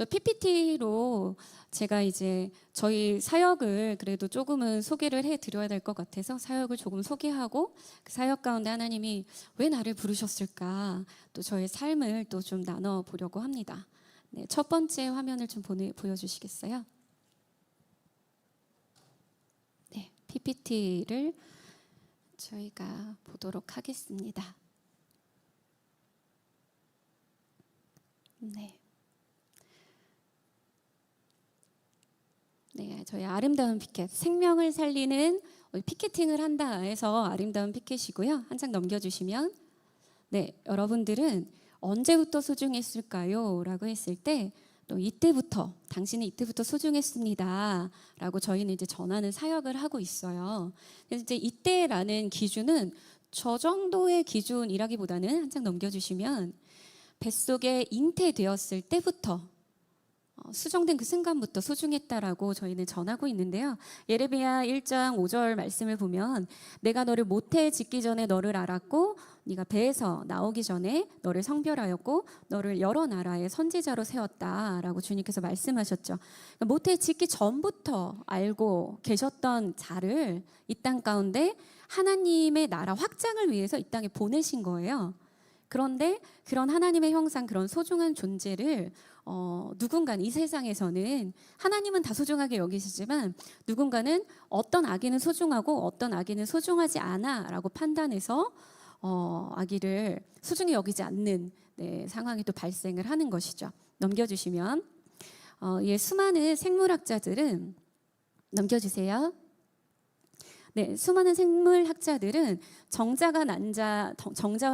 그래서 PPT로 제가 이제 저희 사역을 그래도 조금은 소개를 해드려야 될 것 같아서 사역을 조금 소개하고 그 사역 가운데 하나님이 왜 나를 부르셨을까 또 저의 삶을 또 좀 나눠보려고 합니다. 네, 첫 번째 화면을 좀 보여주시겠어요? 네, PPT를 저희가 보도록 하겠습니다. 네. 네, 저희 아름다운 피켓, 생명을 살리는 피켓팅을 한다 해서 아름다운 피켓이고요. 한 장 넘겨주시면, 네, 여러분들은 언제부터 소중했을까요? 라고 했을 때, 또 이때부터, 당신은 이때부터 소중했습니다. 라고 저희는 이제 전하는 사역을 하고 있어요. 그래서 이제 이때라는 기준은 저 정도의 기준이라기보다는 한 장 넘겨주시면, 뱃속에 잉태되었을 때부터 수정된 그 순간부터 소중했다라고 저희는 전하고 있는데요. 예레미야 1장 5절 말씀을 보면 내가 너를 모태에 짓기 전에 너를 알았고 네가 배에서 나오기 전에 너를 성별하였고 너를 여러 나라의 선지자로 세웠다라고 주님께서 말씀하셨죠. 모태에 짓기 전부터 알고 계셨던 자를 이 땅 가운데 하나님의 나라 확장을 위해서 이 땅에 보내신 거예요. 그런데 그런 하나님의 형상, 그런 소중한 존재를 누군가는 이 세상에서는 하나님은 다 소중하게 여기시지만 누군가는 어떤 아기는 소중하고 어떤 아기는 소중하지 않아라고 판단해서 아기를 소중히 여기지 않는 상황이 또 발생을 하는 것이죠. 넘겨주시면 수많은 생물학자들은 넘겨주세요. 네, 수많은 생물학자들은 정자와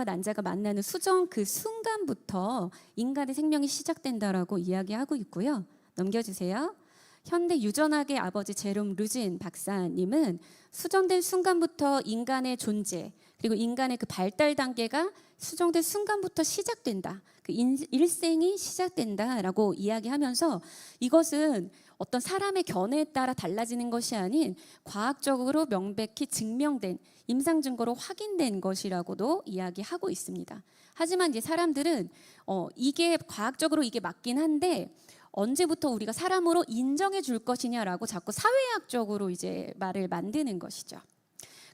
난자가 만나는 수정 그 순간부터 인간의 생명이 시작된다라고 이야기하고 있고요. 넘겨주세요. 현대 유전학의 아버지 제롬 루진 박사님은 수정된 순간부터 인간의 존재 그리고 인간의 그 발달 단계가 수정된 순간부터 시작된다. 그 일생이 시작된다라고 이야기하면서 이것은 어떤 사람의 견해에 따라 달라지는 것이 아닌 과학적으로 명백히 증명된 임상 증거로 확인된 것이라고도 이야기하고 있습니다. 하지만 이제 사람들은 이게 과학적으로 이게 맞긴 한데 언제부터 우리가 사람으로 인정해 줄 것이냐라고 자꾸 사회학적으로 이제 말을 만드는 것이죠.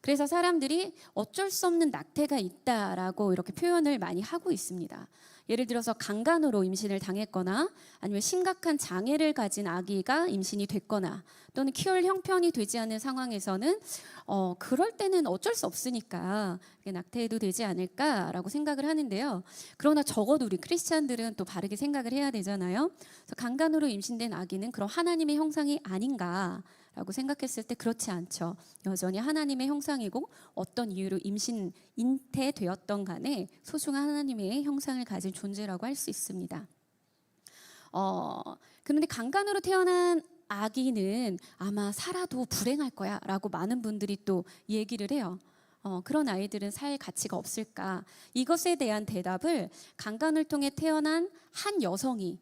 그래서 사람들이 어쩔 수 없는 낙태가 있다라고 이렇게 표현을 많이 하고 있습니다. 예를 들어서 강간으로 임신을 당했거나 아니면 심각한 장애를 가진 아기가 임신이 됐거나 또는 키울 형편이 되지 않는 상황에서는 그럴 때는 어쩔 수 없으니까 낙태해도 되지 않을까라고 생각을 하는데요. 그러나 적어도 우리 크리스찬들은 또 바르게 생각을 해야 되잖아요. 그래서 강간으로 임신된 아기는 그럼 하나님의 형상이 아닌가? 라고 생각했을 때 그렇지 않죠. 여전히 하나님의 형상이고 어떤 이유로 잉태되었던 간에 소중한 하나님의 형상을 가진 존재라고 할 수 있습니다. 그런데 강간으로 태어난 아기는 아마 살아도 불행할 거야 라고 많은 분들이 또 얘기를 해요. 그런 아이들은 살 가치가 없을까? 이것에 대한 대답을 강간을 통해 태어난 한 여성이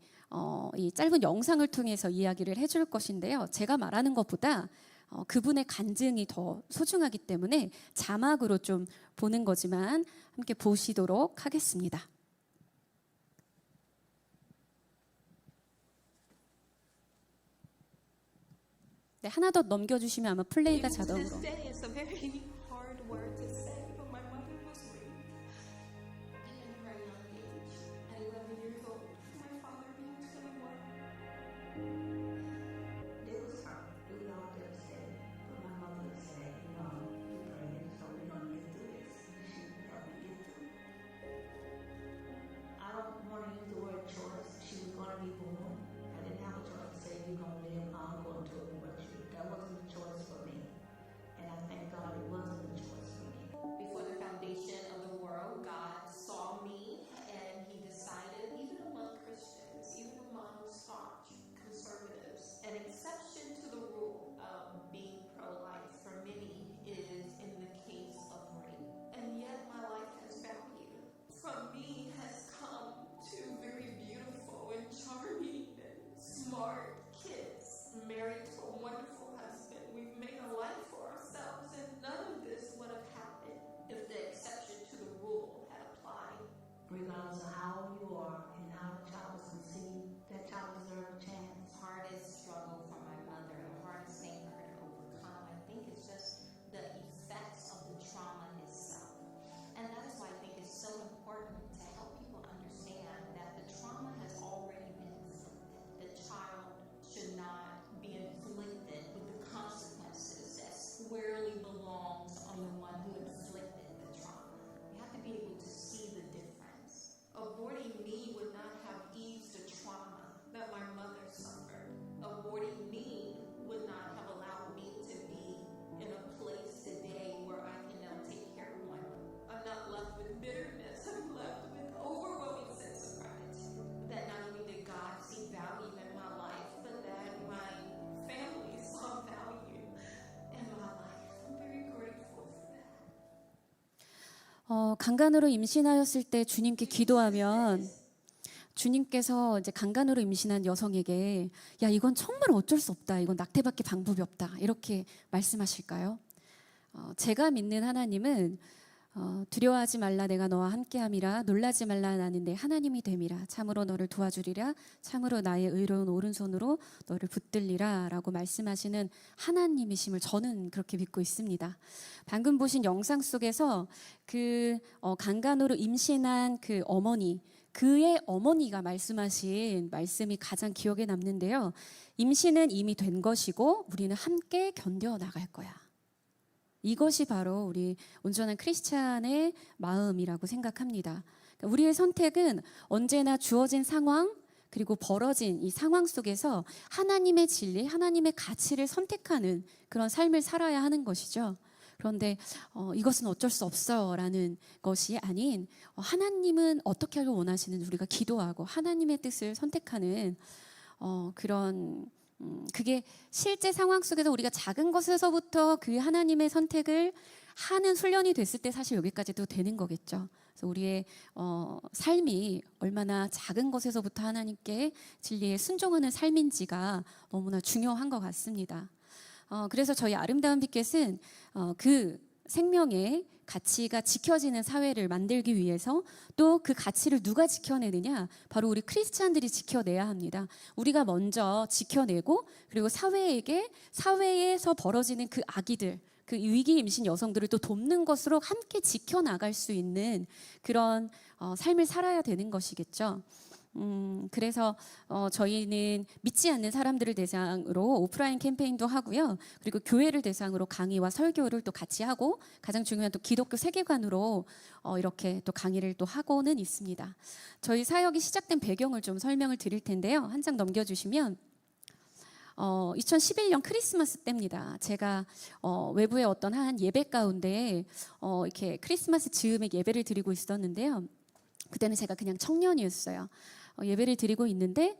이 짧은 영상을 통해서 이야기를 해줄 것인데요. 제가 말하는 것보다 그분의 간증이 더 소중하기 때문에 자막으로 좀 보는 거지만 함께 보시도록 하겠습니다. 네, 하나 더 넘겨주시면 아마 플레이가 자동으로. That wasn't a choice for me. And I thank God it wasn't. 강간으로 임신하였을 때 주님께 기도하면 주님께서 이제 강간으로 임신한 여성에게 야, 이건 정말 어쩔 수 없다. 이건 낙태밖에 방법이 없다. 이렇게 말씀하실까요? 제가 믿는 하나님은 두려워하지 말라 내가 너와 함께함이라 놀라지 말라 나는 내 하나님이 됨이라 참으로 너를 도와주리라 참으로 나의 의로운 오른손으로 너를 붙들리라 라고 말씀하시는 하나님이심을 저는 그렇게 믿고 있습니다. 방금 보신 영상 속에서 그 강간으로 임신한 그 어머니, 그의 어머니가 말씀하신 말씀이 가장 기억에 남는데요. 임신은 이미 된 것이고 우리는 함께 견뎌 나갈 거야. 이것이 바로 우리 온전한 크리스찬의 마음이라고 생각합니다. 우리의 선택은 언제나 주어진 상황 그리고 벌어진 이 상황 속에서 하나님의 진리, 하나님의 가치를 선택하는 그런 삶을 살아야 하는 것이죠. 그런데 이것은 어쩔 수 없어라는 것이 아닌 하나님은 어떻게 하길 원하시는지 우리가 기도하고 하나님의 뜻을 선택하는 그런 그게 실제 상황 속에서 우리가 작은 것에서부터 그 하나님의 선택을 하는 훈련이 됐을 때 사실 여기까지도 되는 거겠죠. 그래서 우리의 삶이 얼마나 작은 것에서부터 하나님께 진리에 순종하는 삶인지가 너무나 중요한 것 같습니다. 그래서 저희 아름다운 피켓은 그 생명의 가치가 지켜지는 사회를 만들기 위해서 또 그 가치를 누가 지켜내느냐? 바로 우리 크리스찬들이 지켜내야 합니다. 우리가 먼저 지켜내고 그리고 사회에서 벌어지는 그 아기들, 그 위기 임신 여성들을 또 돕는 것으로 함께 지켜나갈 수 있는 그런 삶을 살아야 되는 것이겠죠. 그래서 저희는 믿지 않는 사람들을 대상으로 오프라인 캠페인도 하고요. 그리고 교회를 대상으로 강의와 설교를 또 같이 하고 가장 중요한 또 기독교 세계관으로 이렇게 또 강의를 또 하고는 있습니다. 저희 사역이 시작된 배경을 좀 설명을 드릴 텐데요. 한 장 넘겨주시면 2011년 크리스마스 때입니다. 제가 외부의 어떤 한 예배 가운데 이렇게 크리스마스 즈음에 예배를 드리고 있었는데요. 그때는 제가 그냥 청년이었어요. 예배를 드리고 있는데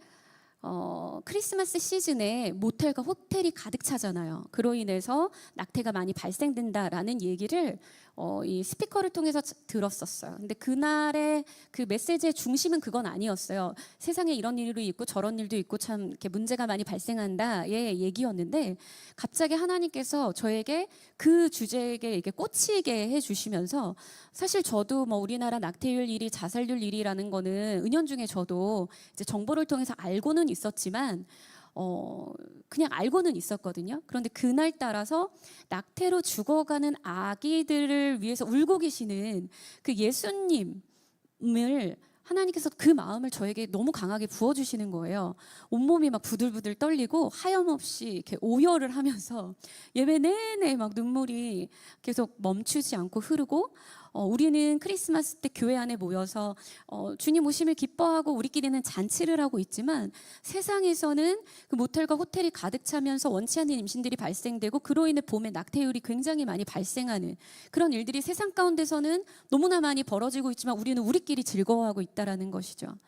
크리스마스 시즌에 모텔과 호텔이 가득 차잖아요. 그로 인해서 낙태가 많이 발생된다라는 얘기를 이 스피커를 통해서 들었었어요. 근데 그날의 그 메시지의 중심은 그건 아니었어요. 세상에 이런 일도 있고 저런 일도 있고 참 이렇게 문제가 많이 발생한다의 얘기였는데 갑자기 하나님께서 저에게 그 주제에게 이렇게 꽂히게 해주시면서 사실 저도 뭐 우리나라 낙태율 1위, 자살률 1위라는 거는 은연중에 저도 이제 정보를 통해서 알고는 있었지만 그냥 알고는 있었거든요. 그런데 그날 따라서 낙태로 죽어가는 아기들을 위해서 울고 계시는 그 예수님을 하나님께서 그 마음을 저에게 너무 강하게 부어주시는 거예요. 온몸이 막 부들부들 떨리고 하염없이 이렇게 오열을 하면서 예배 내내 막 눈물이 계속 멈추지 않고 흐르고 우리는 크리스마스 때 교회 안에 모여서 주님 오심을 기뻐하고 우리끼리는 잔치를 하고 있지만 세상에서는 그 모텔과 호텔이 가득 차면서 원치 않는 임신들이 발생되고 그로 인해 봄에 낙태율이 굉장히 많이 발생하는 그런 일들이 세상 가운데서는 너무나 많이 벌어지고 있지만 우리는 우리끼리 즐거워하고 있다라는 것이죠.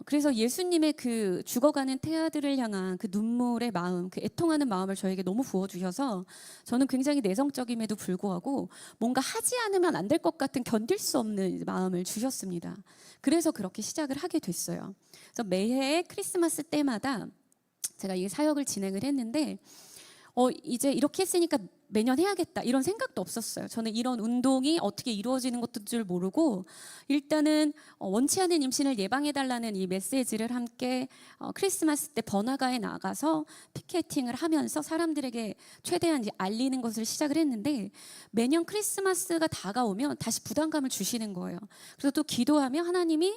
그래서 예수님의 그 죽어가는 태아들을 향한 그 눈물의 마음, 그 애통하는 마음을 저에게 너무 부어주셔서 저는 굉장히 내성적임에도 불구하고 뭔가 하지 않으면 안 될 것 같은 견딜 수 없는 마음을 주셨습니다. 그래서 그렇게 시작을 하게 됐어요. 그래서 매해 크리스마스 때마다 제가 이 사역을 진행을 했는데 이제 이렇게 했으니까 매년 해야겠다 이런 생각도 없었어요. 저는 이런 운동이 어떻게 이루어지는 것도 줄 모르고 일단은 원치 않은 임신을 예방해달라는 이 메시지를 함께 크리스마스 때 번화가에 나가서 피켓팅을 하면서 사람들에게 최대한 이제 알리는 것을 시작을 했는데 매년 크리스마스가 다가오면 다시 부담감을 주시는 거예요. 그래서 또 기도하면 하나님이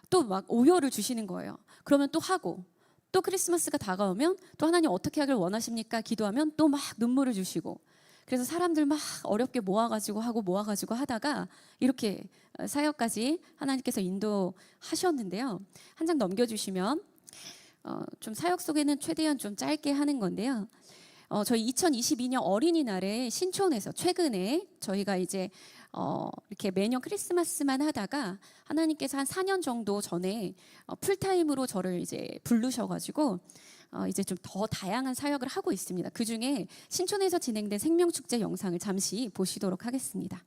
또 막 오열을 주시는 거예요. 그러면 또 하고 또 크리스마스가 다가오면 또 하나님 어떻게 하길 원하십니까? 기도하면 또 막 눈물을 주시고 그래서 사람들 막 어렵게 모아가지고 하다가 이렇게 사역까지 하나님께서 인도하셨는데요. 한 장 넘겨주시면 좀 사역 속에는 최대한 좀 짧게 하는 건데요. 저희 2022년 어린이날에 신촌에서 최근에 저희가 이제 이렇게 매년 크리스마스만 하다가 하나님께서 한 4년 정도 전에 풀타임으로 저를 이제 부르셔가지고 이제 좀 더 다양한 사역을 하고 있습니다. 그 중에 신촌에서 진행된 생명축제 영상을 잠시 보시도록 하겠습니다.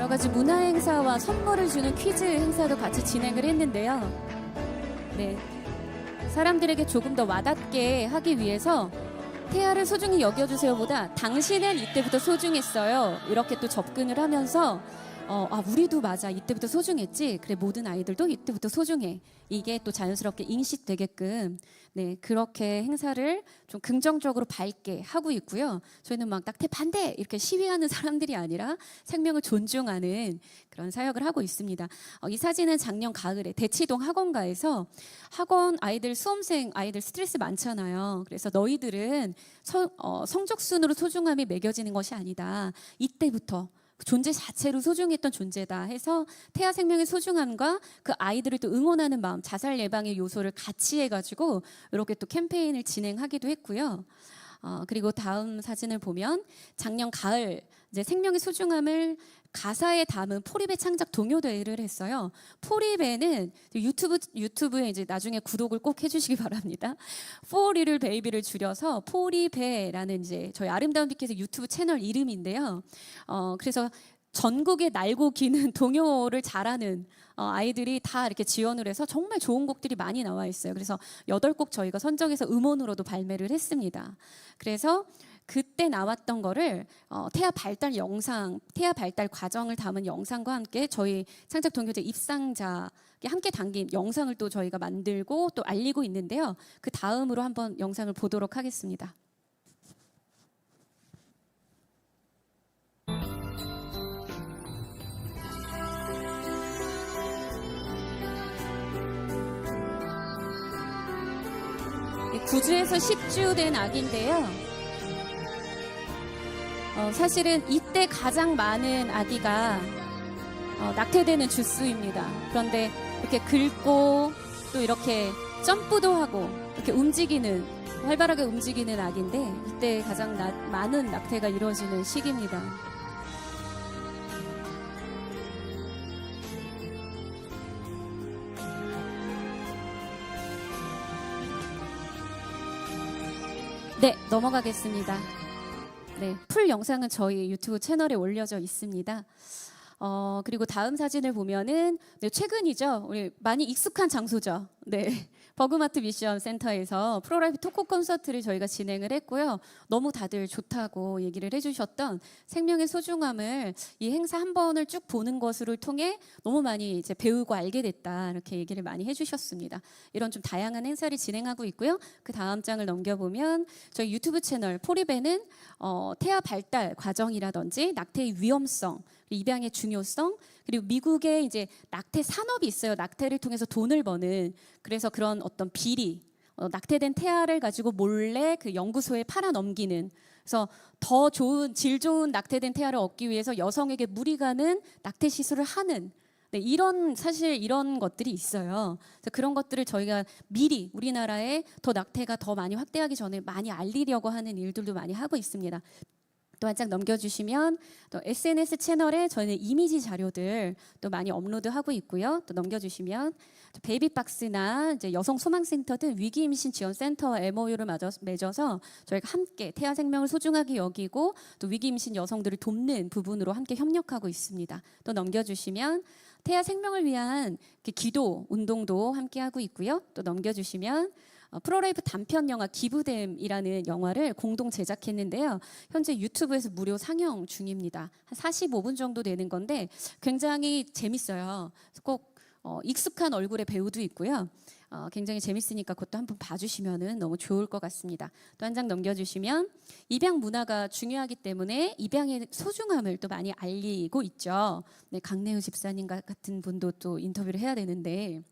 여러 가지 문화 행사와 선물을 주는 퀴즈 행사도 같이 진행을 했는데요. 네, 사람들에게 조금 더 와닿게 하기 위해서 태아를 소중히 여겨주세요보다 당신은 이때부터 소중했어요. 이렇게 또 접근을 하면서 우리도 맞아. 이때부터 소중했지. 그래, 모든 아이들도 이때부터 소중해. 이게 또 자연스럽게 인식되게끔 네, 그렇게 행사를 좀 긍정적으로 밝게 하고 있고요. 저희는 막 낙태 반대 이렇게 시위하는 사람들이 아니라 생명을 존중하는 그런 사역을 하고 있습니다. 이 사진은 작년 가을에 대치동 학원가에서 학원 아이들 수험생 아이들 스트레스 많잖아요. 그래서 너희들은 성적 순으로 소중함이 매겨지는 것이 아니다. 이때부터 존재 자체로 소중했던 존재다 해서 태아 생명의 소중함과 그 아이들을 또 응원하는 마음, 자살 예방의 요소를 같이 해가지고 이렇게 또 캠페인을 진행하기도 했고요. 그리고 다음 사진을 보면 작년 가을 이제 생명의 소중함을 가사에 담은 포리베 창작 동요대회를 했어요. 포리베는 유튜브에 이제 나중에 구독을 꼭 해주시기 바랍니다. For Little Baby를 줄여서 포리베라는 이제 저희 아름다운 빛께서 유튜브 채널 이름인데요. 그래서 전국에 날고 기는 동요를 잘하는 아이들이 다 이렇게 지원을 해서 정말 좋은 곡들이 많이 나와 있어요. 그래서 8곡 저희가 선정해서 음원으로도 발매를 했습니다. 그래서 그때 나왔던 거를 태아 발달 영상, 태아 발달 과정을 담은 영상과 함께 저희 창작 동요제 입상자 함께 담긴 영상을 또 저희가 만들고 또 알리고 있는데요. 그 다음으로 한번 영상을 보도록 하겠습니다. 구주에서 10주 된 아기인데요. 사실은 이때 가장 많은 아기가 낙태되는 주수입니다. 그런데 이렇게 긁고 또 이렇게 점프도 하고 이렇게 활발하게 움직이는 아기인데 이때 가장 많은 낙태가 이루어지는 시기입니다. 네, 넘어가겠습니다. 네, 풀 영상은 저희 유튜브 채널에 올려져 있습니다. 그리고 다음 사진을 보면은 네, 최근이죠. 우리 많이 익숙한 장소죠. 네, 버그마트 미션 센터에서 프로라이프 토크 콘서트를 저희가 진행을 했고요. 너무 다들 좋다고 얘기를 해주셨던 생명의 소중함을 이 행사 한 번을 쭉 보는 것을 통해 너무 많이 이제 배우고 알게 됐다 이렇게 얘기를 많이 해주셨습니다. 이런 좀 다양한 행사를 진행하고 있고요. 그 다음 장을 넘겨보면 저희 유튜브 채널 포리베는 태아 발달 과정이라든지 낙태의 위험성, 입양의 중요성, 그리고 미국에 이제 낙태 산업이 있어요. 낙태를 통해서 돈을 버는. 그래서 그런 어떤 비리, 낙태된 태아를 가지고 몰래 그 연구소에 팔아 넘기는. 그래서 더 좋은 질 좋은 낙태된 태아를 얻기 위해서 여성에게 무리 가는 낙태 시술을 하는. 네, 사실 이런 것들이 있어요. 그래서 그런 것들을 저희가 미리 우리나라에 더 낙태가 더 많이 확대하기 전에 많이 알리려고 하는 일들도 많이 하고 있습니다. 또 한 장 넘겨주시면 또 SNS 채널에 저희는 이미지 자료들 또 많이 업로드하고 있고요. 또 넘겨주시면 또 베이비박스나 이제 여성소망센터 등 위기 임신 지원 센터와 MOU를 맺어서 저희가 함께 태아 생명을 소중하게 여기고 또 위기 임신 여성들을 돕는 부분으로 함께 협력하고 있습니다. 또 넘겨주시면 태아 생명을 위한 기도 운동도 함께 하고 있고요. 또 넘겨주시면 프로라이프 단편 영화 기부됨이라는 영화를 공동 제작했는데요. 현재 유튜브에서 무료 상영 중입니다. 한 45분 정도 되는 건데 굉장히 재밌어요. 꼭 익숙한 얼굴의 배우도 있고요. 굉장히 재밌으니까 그것도 한번 봐주시면 너무 좋을 것 같습니다. 또 한 장 넘겨주시면 입양 문화가 중요하기 때문에 입양의 소중함을 또 많이 알리고 있죠. 네, 강내우 집사님 같은 분도 또 인터뷰를 해야 되는데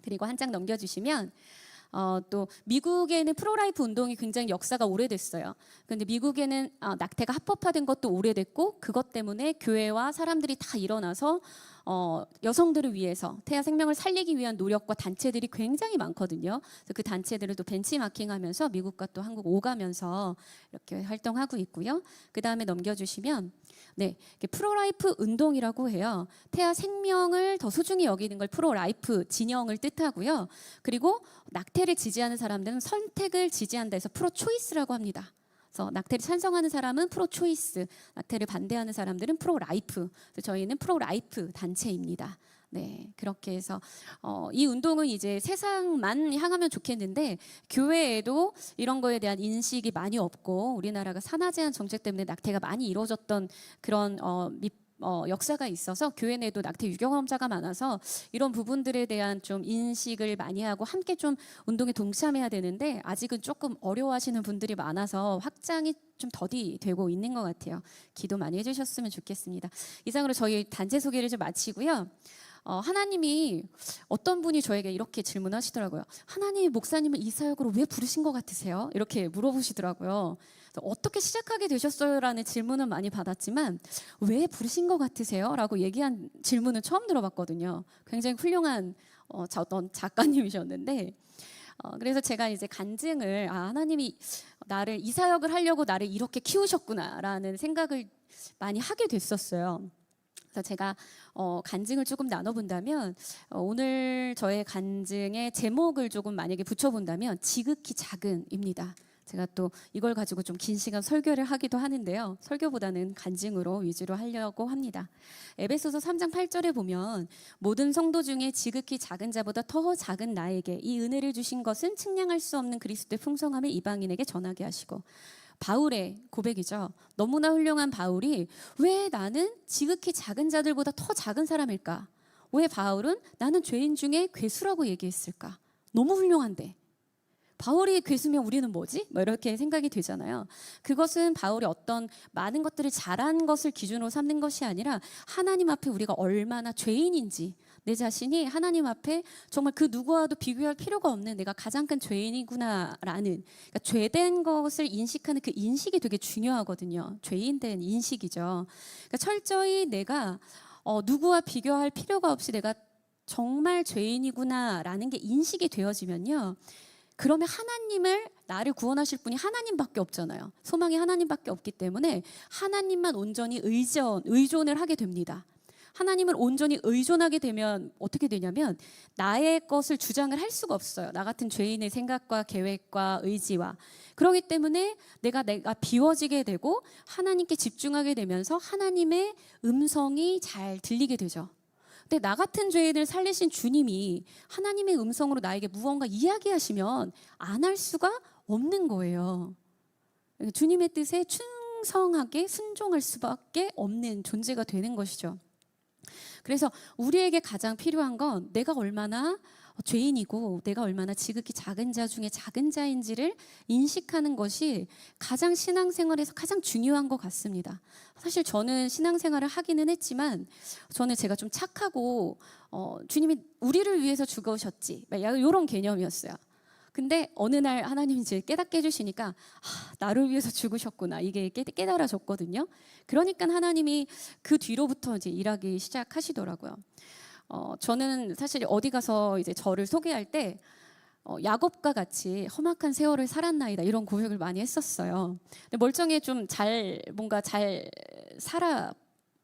그리고 한 장 넘겨주시면 또 미국에는 프로라이프 운동이 굉장히 역사가 오래됐어요. 그런데 미국에는 낙태가 합법화된 것도 오래됐고 그것 때문에 교회와 사람들이 다 일어나서 여성들을 위해서 태아 생명을 살리기 위한 노력과 단체들이 굉장히 많거든요. 그래서 그 단체들을 또 벤치마킹하면서 미국과 또 한국 오가면서 이렇게 활동하고 있고요. 그 다음에 넘겨주시면 네, 프로라이프 운동이라고 해요. 태아 생명을 더 소중히 여기는 걸 프로라이프 진영을 뜻하고요. 그리고 낙태를 지지하는 사람들은 선택을 지지한다 해서 프로초이스라고 합니다. 그래서 낙태를 찬성하는 사람은 프로 초이스, 낙태를 반대하는 사람들은 프로 라이프. 저희는 프로 라이프 단체입니다. 네, 그렇게 해서 이 운동은 이제 세상만 향하면 좋겠는데 교회에도 이런 거에 대한 인식이 많이 없고 우리나라가 산하 제한 정책 때문에 낙태가 많이 이루어졌던 그런 역사가 있어서 교회 내도 낙태 유경험자가 많아서 이런 부분들에 대한 좀 인식을 많이 하고 함께 좀 운동에 동참해야 되는데 아직은 조금 어려워하시는 분들이 많아서 확장이 좀 더디 되고 있는 것 같아요. 기도 많이 해주셨으면 좋겠습니다. 이상으로 저희 단체 소개를 좀 마치고요. 하나님이 어떤 분이 저에게 이렇게 질문하시더라고요. 하나님이 목사님을 이 사역으로 왜 부르신 것 같으세요? 이렇게 물어보시더라고요. 어떻게 시작하게 되셨어요? 라는 질문은 많이 받았지만 왜 부르신 것 같으세요? 라고 얘기한 질문은 처음 들어봤거든요. 굉장히 훌륭한 어떤 작가님이셨는데 그래서 제가 이제 간증을 하나님이 나를 이 사역을 하려고 나를 이렇게 키우셨구나 라는 생각을 많이 하게 됐었어요. 그래서 제가 간증을 조금 나눠본다면 오늘 저의 간증의 제목을 조금 만약에 붙여본다면 지극히 작은입니다. 제가 또 이걸 가지고 좀 긴 시간 설교를 하기도 하는데요. 설교보다는 간증으로 위주로 하려고 합니다. 에베소서 3장 8절에 보면 모든 성도 중에 지극히 작은 자보다 더 작은 나에게 이 은혜를 주신 것은 측량할 수 없는 그리스도의 풍성함을 이방인에게 전하게 하시고 바울의 고백이죠. 너무나 훌륭한 바울이 왜 나는 지극히 작은 자들보다 더 작은 사람일까? 왜 바울은 나는 죄인 중에 괴수라고 얘기했을까? 너무 훌륭한데 바울이 괴수면 우리는 뭐지? 이렇게 생각이 되잖아요. 그것은 바울이 어떤 많은 것들을 잘한 것을 기준으로 삼는 것이 아니라 하나님 앞에 우리가 얼마나 죄인인지 내 자신이 하나님 앞에 정말 그 누구와도 비교할 필요가 없는 내가 가장 큰 죄인이구나라는 그러니까 죄된 것을 인식하는 그 인식이 되게 중요하거든요. 죄인된 인식이죠. 그러니까 철저히 내가 누구와 비교할 필요가 없이 내가 정말 죄인이구나라는 게 인식이 되어지면요. 그러면 하나님을 나를 구원하실 분이 하나님밖에 없잖아요. 소망이 하나님밖에 없기 때문에 하나님만 온전히 의존을 하게 됩니다. 하나님을 온전히 의존하게 되면 어떻게 되냐면 나의 것을 주장을 할 수가 없어요. 나 같은 죄인의 생각과 계획과 의지와 그렇기 때문에 내가 비워지게 되고 하나님께 집중하게 되면서 하나님의 음성이 잘 들리게 되죠. 근데 나 같은 죄인을 살리신 주님이 하나님의 음성으로 나에게 무언가 이야기하시면 안 할 수가 없는 거예요. 주님의 뜻에 충성하게 순종할 수밖에 없는 존재가 되는 것이죠. 그래서 우리에게 가장 필요한 건 내가 얼마나 죄인이고 내가 얼마나 지극히 작은 자 중에 작은 자인지를 인식하는 것이 가장 신앙생활에서 가장 중요한 것 같습니다. 사실 저는 신앙생활을 하기는 했지만 저는 제가 좀 착하고 주님이 우리를 위해서 죽으셨지 이런 개념이었어요. 근데 어느 날 하나님이 이제 깨닫게 해주시니까 나를 위해서 죽으셨구나 이게 깨달아졌거든요. 그러니까 하나님이 그 뒤로부터 이제 일하기 시작하시더라고요. 저는 사실 어디 가서 이제 저를 소개할 때 야곱과 같이 험악한 세월을 살았나이다 이런 고백을 많이 했었어요. 근데 멀쩡해 좀 뭔가 잘 살아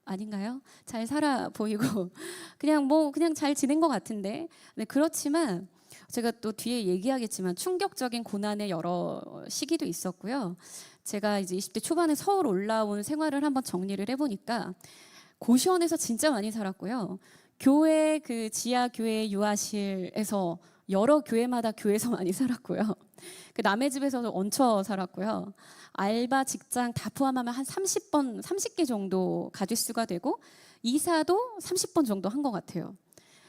아닌가요? 잘 살아 보이고 그냥 잘 지낸 것 같은데. 네, 그렇지만 제가 또 뒤에 얘기하겠지만 충격적인 고난의 여러 시기도 있었고요. 제가 이제 20대 초반에 서울 올라온 생활을 한번 정리를 해보니까 고시원에서 진짜 많이 살았고요. 교회 그 지하 교회 유아실에서 여러 교회마다 교회에서 많이 살았고요. 그 남의 집에서도 얹혀 살았고요. 알바 직장 다 포함하면 한 30개 정도 가짓수가 되고 이사도 30번 정도 한 것 같아요.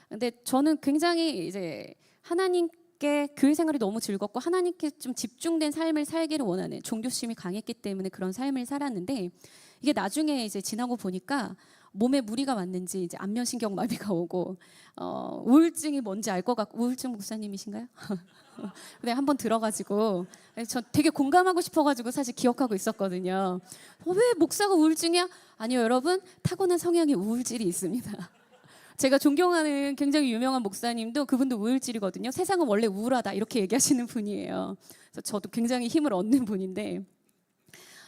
근데 저는 굉장히 이제 하나님께 교회 생활이 너무 즐겁고 하나님께 좀 집중된 삶을 살기를 원하는 종교심이 강했기 때문에 그런 삶을 살았는데 이게 나중에 이제 지나고 보니까 몸에 무리가 왔는지 이제 안면신경마비가 오고 우울증이 뭔지 알 것 같고 우울증 목사님이신가요? 근데 한번 들어가지고 저 되게 공감하고 싶어가지고 사실 기억하고 있었거든요. 왜 목사가 우울증이야? 아니요 여러분 타고난 성향에 우울질이 있습니다. 제가 존경하는 굉장히 유명한 목사님도 그분도 우울질이거든요. 세상은 원래 우울하다 이렇게 얘기하시는 분이에요. 그래서 저도 굉장히 힘을 얻는 분인데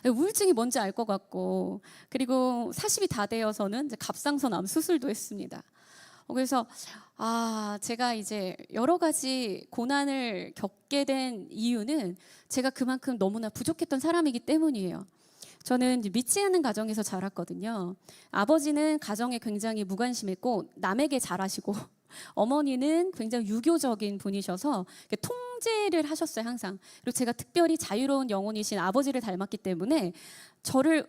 우울증이 뭔지 알 것 같고 그리고 40이 다 되어서는 이제 갑상선암 수술도 했습니다. 그래서 제가 이제 여러 가지 고난을 겪게 된 이유는 제가 그만큼 너무나 부족했던 사람이기 때문이에요. 저는 이제 믿지 않는 가정에서 자랐거든요. 아버지는 가정에 굉장히 무관심했고 남에게 잘하시고 어머니는 굉장히 유교적인 분이셔서 통제를 하셨어요, 항상. 그리고 제가 특별히 자유로운 영혼이신 아버지를 닮았기 때문에 저를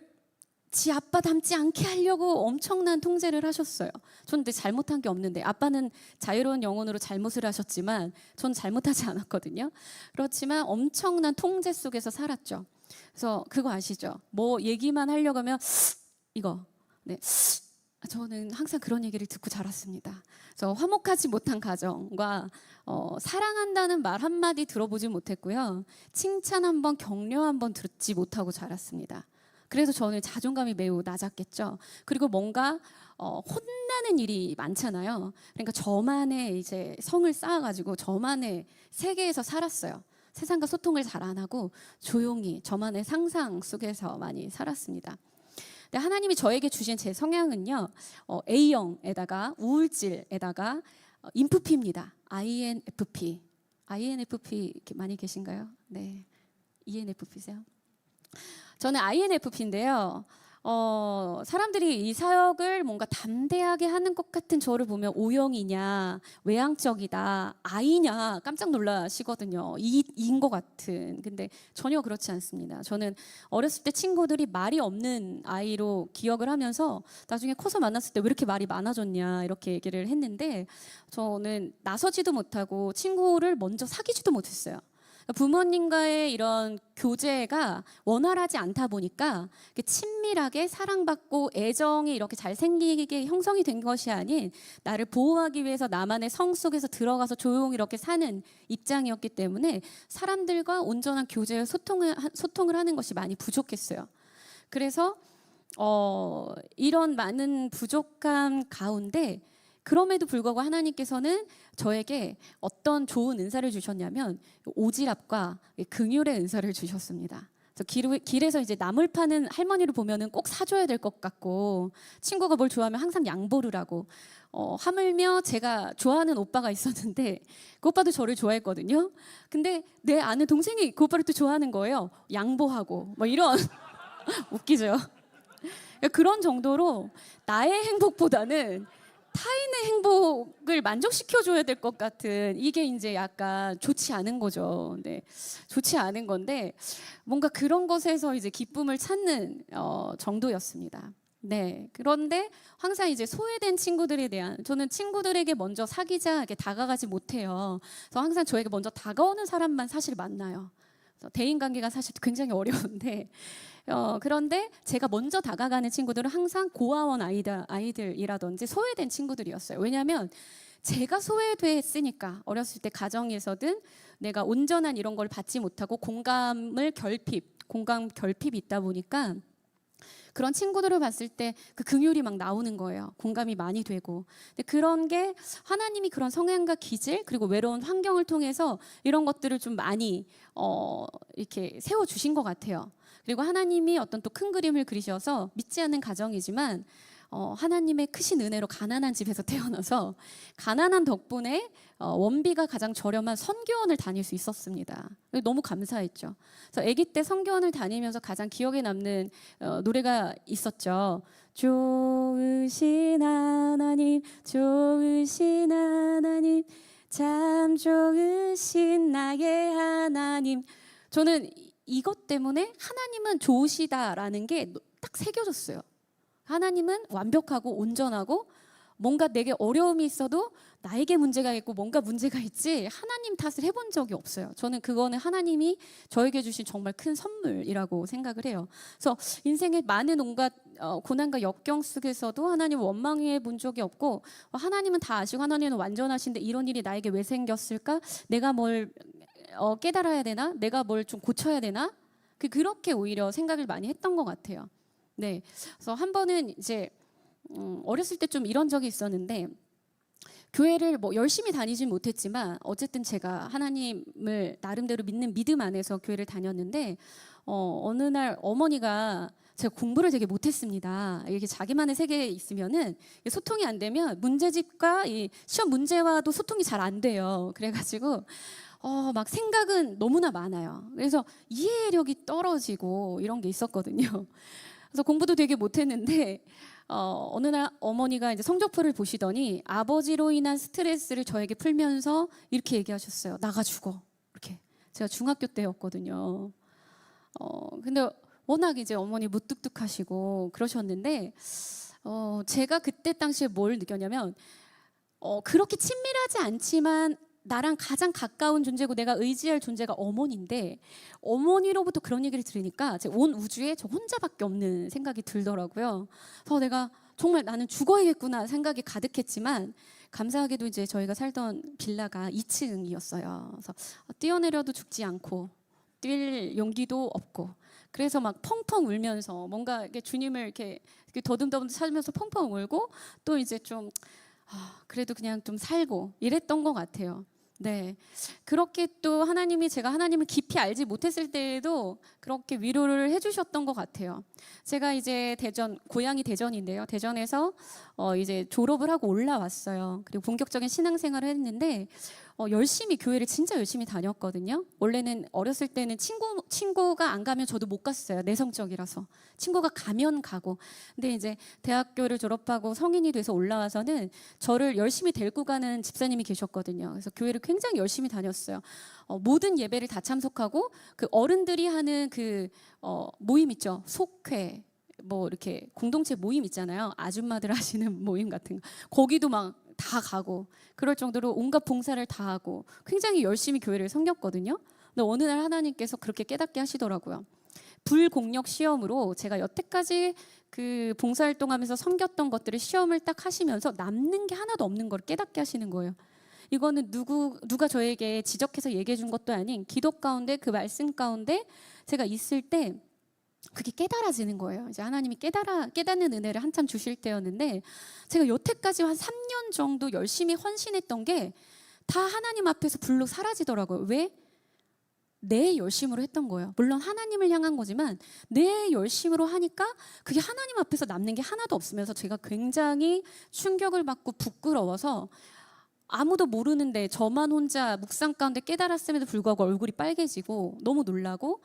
지 아빠 닮지 않게 하려고 엄청난 통제를 하셨어요. 저는 근데 잘못한 게 없는데, 아빠는 자유로운 영혼으로 잘못을 하셨지만 전 잘못하지 않았거든요. 그렇지만 엄청난 통제 속에서 살았죠. 그래서 그거 아시죠? 뭐 얘기만 하려고 하면 이거. 네. 저는 항상 그런 얘기를 듣고 자랐습니다. 그래서 화목하지 못한 가정과 사랑한다는 말 한마디 들어보지 못했고요. 칭찬 한번, 격려 한번 듣지 못하고 자랐습니다. 그래서 저는 자존감이 매우 낮았겠죠. 그리고 뭔가 혼나는 일이 많잖아요. 그러니까 저만의 이제 성을 쌓아가지고 저만의 세계에서 살았어요. 세상과 소통을 잘 안 하고 조용히 저만의 상상 속에서 많이 살았습니다. 근데 하나님이 저에게 주신 제 성향은요, A형에다가 우울질에다가 인프피입니다. INFP. INFP 이렇게 많이 계신가요? 네, ENFP세요? 저는 INFP인데요. 사람들이 이 사역을 뭔가 담대하게 하는 것 같은 저를 보면 O형이냐, 외향적이다, I냐 깜짝 놀라시거든요. E인 것 같은. 근데 전혀 그렇지 않습니다. 저는 어렸을 때 친구들이 말이 없는 아이로 기억을 하면서 나중에 커서 만났을 때 왜 이렇게 말이 많아졌냐 이렇게 얘기를 했는데, 저는 나서지도 못하고 친구를 먼저 사귀지도 못했어요. 부모님과의 이런 교제가 원활하지 않다 보니까 친밀하게 사랑받고 애정이 이렇게 잘 생기게 형성이 된 것이 아닌, 나를 보호하기 위해서 나만의 성 속에서 들어가서 조용히 이렇게 사는 입장이었기 때문에 사람들과 온전한 교제와 소통을 하는 것이 많이 부족했어요. 그래서 이런 많은 부족함 가운데 그럼에도 불구하고 하나님께서는 저에게 어떤 좋은 은사를 주셨냐면 오지랖과 긍휼의 은사를 주셨습니다. 그래서 길에서 이제 나물 파는 할머니를 보면은 꼭 사줘야 될 것 같고, 친구가 뭘 좋아하면 항상 양보를 하고, 하물며 제가 좋아하는 오빠가 있었는데 그 오빠도 저를 좋아했거든요. 근데 내 아는 동생이 그 오빠를 또 좋아하는 거예요. 양보하고 뭐 이런 웃기죠. 그런 정도로 나의 행복보다는 타인의 행복을 만족시켜줘야 될 것 같은, 이게 이제 약간 좋지 않은 거죠. 네, 좋지 않은 건데 뭔가 그런 것에서 이제 기쁨을 찾는 정도였습니다. 네, 그런데 항상 이제 소외된 친구들에 대한, 저는 친구들에게 먼저 사귀자 이렇게 다가가지 못해요. 그래서 항상 저에게 먼저 다가오는 사람만 사실 만나요. 대인 관계가 사실 굉장히 어려운데, 그런데 제가 먼저 다가가는 친구들은 항상 고아원 아이들이라든지 소외된 친구들이었어요. 왜냐하면 제가 소외됐으니까, 어렸을 때 가정에서든 내가 온전한 이런 걸 받지 못하고 공감 결핍이 있다 보니까 그런 친구들을 봤을 때 그 긍휼이 막 나오는 거예요. 공감이 많이 되고. 근데 그런 게 하나님이 그런 성향과 기질, 그리고 외로운 환경을 통해서 이런 것들을 좀 많이 이렇게 세워주신 것 같아요. 그리고 하나님이 어떤 또 큰 그림을 그리셔서, 믿지 않는 가정이지만 하나님의 크신 은혜로 가난한 집에서 태어나서 가난한 덕분에 원비가 가장 저렴한 선교원을 다닐 수 있었습니다. 너무 감사했죠. 그래서 아기 때 선교원을 다니면서 가장 기억에 남는 노래가 있었죠. 좋으신 하나님, 좋으신 하나님, 참 좋으신 나의 하나님. 저는 이것 때문에 하나님은 좋으시다라는 게 딱 새겨졌어요. 하나님은 완벽하고 온전하고, 뭔가 내게 어려움이 있어도 나에게 문제가 있고 뭔가 문제가 있지 하나님 탓을 해본 적이 없어요. 저는 그거는 하나님이 저에게 주신 정말 큰 선물이라고 생각을 해요. 그래서 인생의 많은 온갖 고난과 역경 속에서도 하나님 원망해 본 적이 없고, 하나님은 다 아시고 하나님은 완전하신데 이런 일이 나에게 왜 생겼을까? 내가 뭘 깨달아야 되나? 내가 뭘 좀 고쳐야 되나? 그렇게 오히려 생각을 많이 했던 것 같아요. 네, 그래서 한 번은 이제 어렸을 때 좀 이런 적이 있었는데, 교회를 뭐 열심히 다니진 못했지만 어쨌든 제가 하나님을 나름대로 믿는 믿음 안에서 교회를 다녔는데, 어느 날 어머니가 제가 공부를 되게 못했습니다. 이게 자기만의 세계에 있으면은 소통이 안 되면 문제집과 이 시험 문제와도 소통이 잘 안 돼요. 그래가지고 막 생각은 너무나 많아요. 그래서 이해력이 떨어지고 이런 게 있었거든요. 그래서 공부도 되게 못했는데 어느 날 어머니가 이제 성적표를 보시더니 아버지로 인한 스트레스를 저에게 풀면서 이렇게 얘기하셨어요. 나가 죽어. 이렇게. 제가 중학교 때였거든요. 근데 워낙 이제 어머니 무뚝뚝하시고 그러셨는데 제가 그때 당시에 뭘 느꼈냐면 그렇게 친밀하지 않지만 나랑 가장 가까운 존재고 내가 의지할 존재가 어머니인데 어머니로부터 그런 얘기를 들으니까 온 우주에 저 혼자밖에 없는 생각이 들더라고요. 그래서 내가 정말 나는 죽어야겠구나 생각이 가득했지만 감사하게도 이제 저희가 살던 빌라가 2층이었어요. 그래서 뛰어내려도 죽지 않고 뛸 용기도 없고 그래서 막 펑펑 울면서 뭔가 이렇게 주님을 이렇게 더듬더듬 찾으면서 펑펑 울고 또 이제 좀 그래도 그냥 좀 살고 이랬던 것 같아요. 네, 그렇게 또 하나님이 제가 하나님을 깊이 알지 못했을 때에도 그렇게 위로를 해주셨던 것 같아요. 제가 이제 고향이 대전인데요. 대전에서 이제 졸업을 하고 올라왔어요. 그리고 본격적인 신앙생활을 했는데 열심히 교회를 진짜 열심히 다녔거든요. 원래는 어렸을 때는 친구가 안 가면 저도 못 갔어요. 내성적이라서 친구가 가면 가고. 근데 이제 대학교를 졸업하고 성인이 돼서 올라와서는 저를 열심히 데리고 가는 집사님이 계셨거든요. 그래서 교회를 굉장히 열심히 다녔어요. 모든 예배를 다 참석하고 그 어른들이 하는 그 모임 있죠. 속회 뭐 이렇게 공동체 모임 있잖아요. 아줌마들 하시는 모임 같은 거. 거기도 막 다 가고 그럴 정도로 온갖 봉사를 다 하고 굉장히 열심히 교회를 섬겼거든요. 근데 어느 날 하나님께서 그렇게 깨닫게 하시더라고요. 불공력 시험으로 제가 여태까지 그 봉사활동하면서 섬겼던 것들을 시험을 딱 하시면서 남는 게 하나도 없는 걸 깨닫게 하시는 거예요. 이거는 누가 저에게 지적해서 얘기해 준 것도 아닌 기도 가운데 그 말씀 가운데 제가 있을 때 그게 깨달아지는 거예요. 이제 하나님이 깨닫는 은혜를 한참 주실 때였는데 제가 여태까지 한 3년 정도 열심히 헌신했던 게 다 하나님 앞에서 불로 사라지더라고요. 왜? 내 열심으로 했던 거예요. 물론 하나님을 향한 거지만 내 열심으로 하니까 그게 하나님 앞에서 남는 게 하나도 없으면서 제가 굉장히 충격을 받고 부끄러워서 아무도 모르는데 저만 혼자 묵상 가운데 깨달았음에도 불구하고 얼굴이 빨개지고 너무 놀라고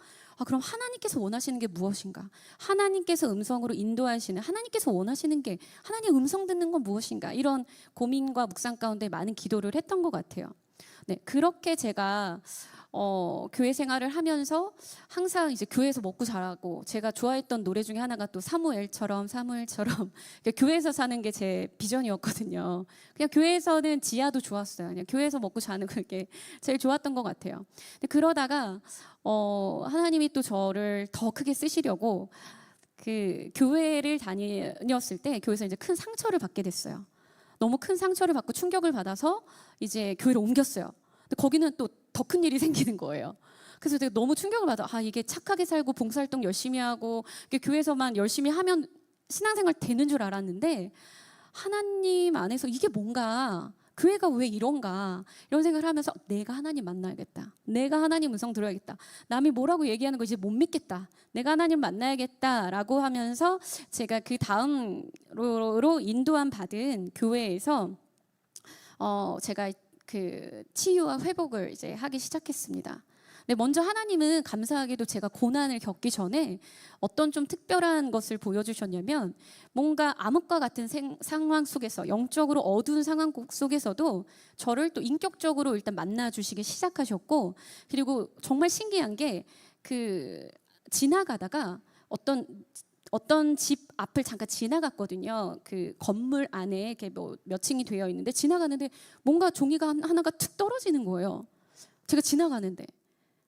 그럼 하나님께서 원하시는 게 무엇인가? 하나님께서 음성으로 인도하시는 하나님께서 원하시는 게 하나님 음성 듣는 건 무엇인가? 이런 고민과 묵상 가운데 많은 기도를 했던 것 같아요. 네, 그렇게 제가 교회 생활을 하면서 항상 이제 교회에서 먹고 자라고 제가 좋아했던 노래 중에 하나가 또 사무엘처럼 교회에서 사는 게 제 비전이었거든요. 그냥 교회에서는 지하도 좋았어요. 그냥 교회에서 먹고 자는 그게 제일 좋았던 것 같아요. 근데 그러다가 하나님이 또 저를 더 크게 쓰시려고 그 교회를 다녔을 때 교회에서 이제 큰 상처를 받게 됐어요. 너무 큰 상처를 받고 충격을 받아서 이제 교회를 옮겼어요. 근데 거기는 또 더 큰 일이 생기는 거예요. 그래서 제가 너무 충격을 받아. 이게 착하게 살고 봉사활동 열심히 하고 교회에서만 열심히 하면 신앙생활 되는 줄 알았는데 하나님 안에서 이게 뭔가 교회가 왜 이런가 이런 생각을 하면서 내가 하나님 만나야겠다. 내가 하나님 음성 들어야겠다. 남이 뭐라고 얘기하는 거 이제 못 믿겠다. 내가 하나님 만나야겠다라고 하면서 제가 그 다음으로 인도함 받은 교회에서 제가 그 치유와 회복을 이제 하기 시작했습니다. 근데 먼저 하나님은 감사하게도 제가 고난을 겪기 전에 어떤 좀 특별한 것을 보여주셨냐면 뭔가 암흑과 같은 상황 속에서 영적으로 어두운 상황 속에서도 저를 또 인격적으로 일단 만나주시기 시작하셨고 그리고 정말 신기한 게 그 지나가다가 어떤 집 앞을 잠깐 지나갔거든요. 그 건물 안에 이렇게 몇 층이 되어 있는데 지나가는데 뭔가 종이가 하나가 툭 떨어지는 거예요. 제가 지나가는데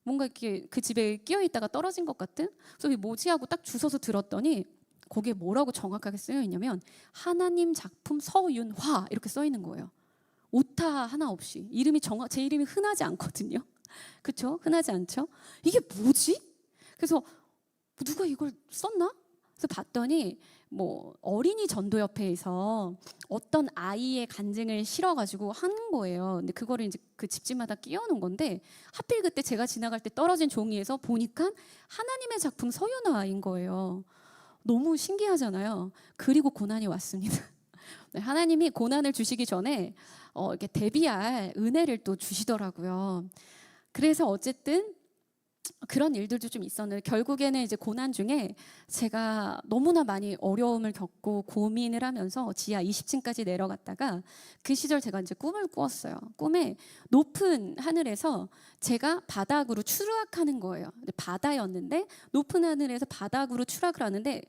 뭔가 이렇게 그 집에 끼어 있다가 떨어진 것 같은? 그래서 이게 뭐지 하고 딱 주워서 들었더니 거기에 뭐라고 정확하게 쓰여 있냐면 하나님 작품 서윤화 이렇게 써 있는 거예요. 오타 하나 없이 제 이름이 흔하지 않거든요. 그렇죠? 흔하지 않죠? 이게 뭐지? 그래서 누가 이걸 썼나? 그래서 봤더니 어린이 전도협회에서 어떤 아이의 간증을 실어가지고 하는 거예요. 근데 그거를 이제 그 집집마다 끼워놓은 건데 하필 그때 제가 지나갈 때 떨어진 종이에서 보니까 하나님의 작품 서윤화인 거예요. 너무 신기하잖아요. 그리고 고난이 왔습니다. 네, 하나님이 고난을 주시기 전에 이렇게 대비할 은혜를 또 주시더라고요. 그래서 어쨌든 그런 일들도 좀 있었는데 결국에는 이제 고난 중에 제가 너무나 많이 어려움을 겪고 고민을 하면서 지하 20층까지 내려갔다가 그 시절 제가 이제 꿈을 꾸었어요. 꿈에 높은 하늘에서 제가 바닥으로 추락하는 거예요. 바다였는데 높은 하늘에서 바닥으로 추락을 하는데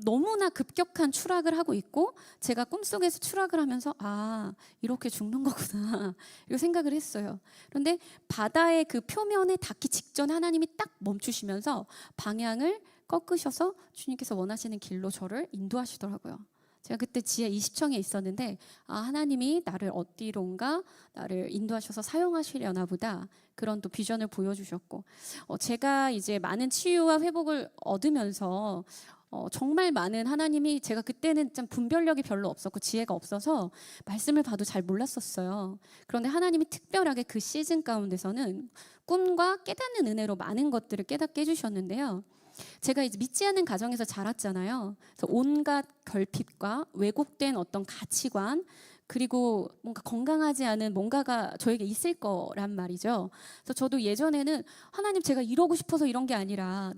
너무나 급격한 추락을 하고 있고 제가 꿈속에서 추락을 하면서 이렇게 죽는 거구나 이렇게 생각을 했어요. 그런데 바다의 그 표면에 닿기 직전에 하나님이 딱 멈추시면서 방향을 꺾으셔서 주님께서 원하시는 길로 저를 인도하시더라고요. 제가 그때 지하 20층에 있었는데 하나님이 나를 어디론가 나를 인도하셔서 사용하시려나 보다 그런 또 비전을 보여주셨고 제가 이제 많은 치유와 회복을 얻으면서 정말 많은 하나님이 제가 그때는 좀 분별력이 별로 없었고 지혜가 없어서 말씀을 봐도 잘 몰랐었어요. 그런데 하나님이 특별하게 그 시즌 가운데서는 꿈과 깨닫는 은혜로 많은 것들을 깨닫게 해주셨는데요. 제가 이제 믿지 않는 가정에서 자랐잖아요. 그래서 온갖 결핍과 왜곡된 어떤 가치관 그리고 뭔가 건강하지 않은 뭔가가 저에게 있을 거란 말이죠. 그래서 저도 예전에는 하나님 제가 이러고 싶어서 이런 게 아니라